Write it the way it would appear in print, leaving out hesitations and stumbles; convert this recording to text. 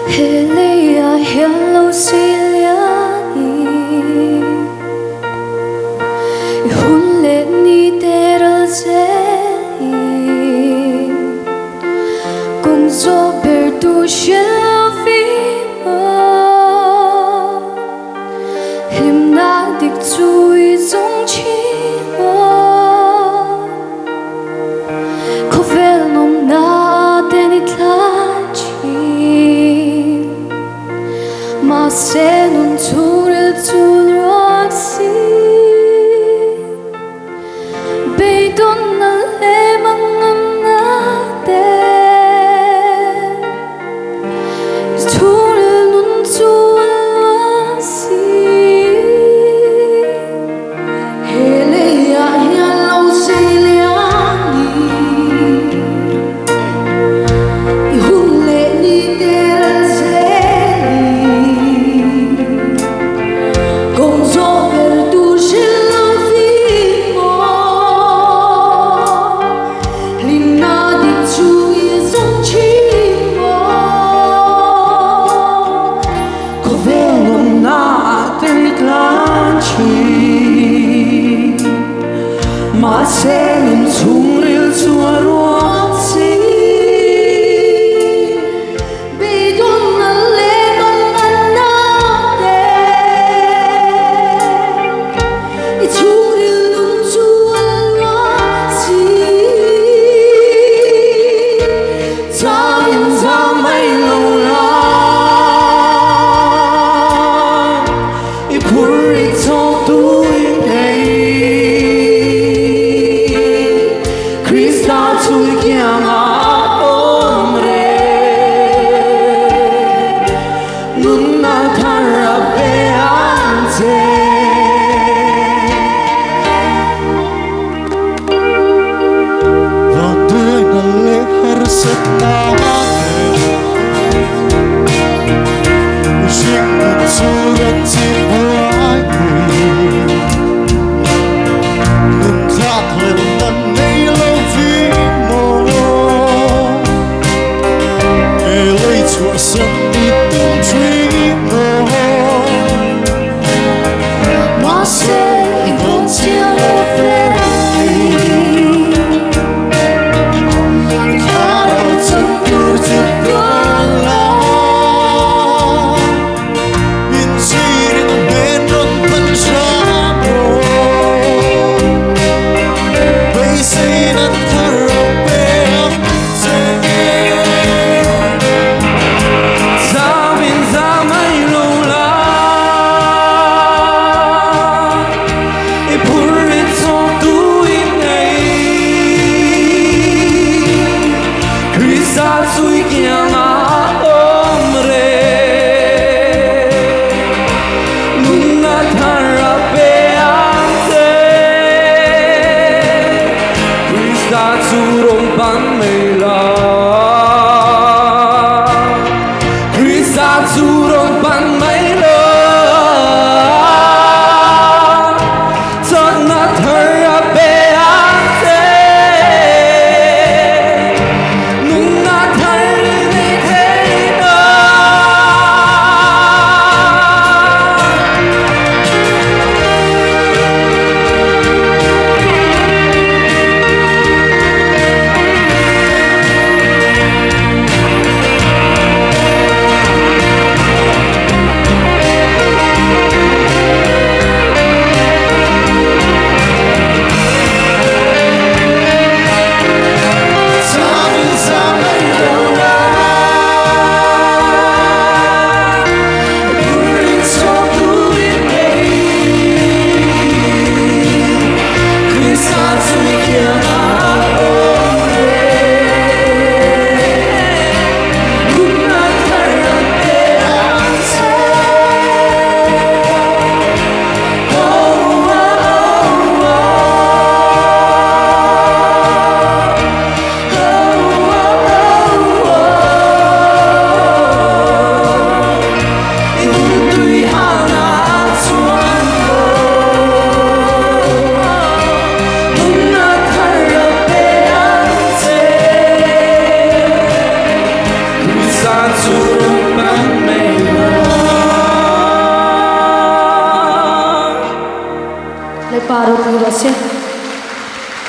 Helea hello Siliani Hulle ni teralzei Kung so perdu shelfimo Himna dik chui zong chi Ko vel nom na denit Ma se non turel tulroksi Beidon na lemang amnate Turel non tulroksi Helea hello Siliani Ihulle ni teralzei Ma se non sumri il suo ruozzi Bidon alle bannate I giuri non suo ruozzi Zain zamay laulan I purito tuwi tu chiama ombre non attarrabbe ante Vande nelle hersettate Uscendo surretti buoni Non trattare nei Something dreamer Ma se non ti offrerai Caro tanto bella Insieme a me non facciamo Poi sei una terra per te Le paro, Pugosje.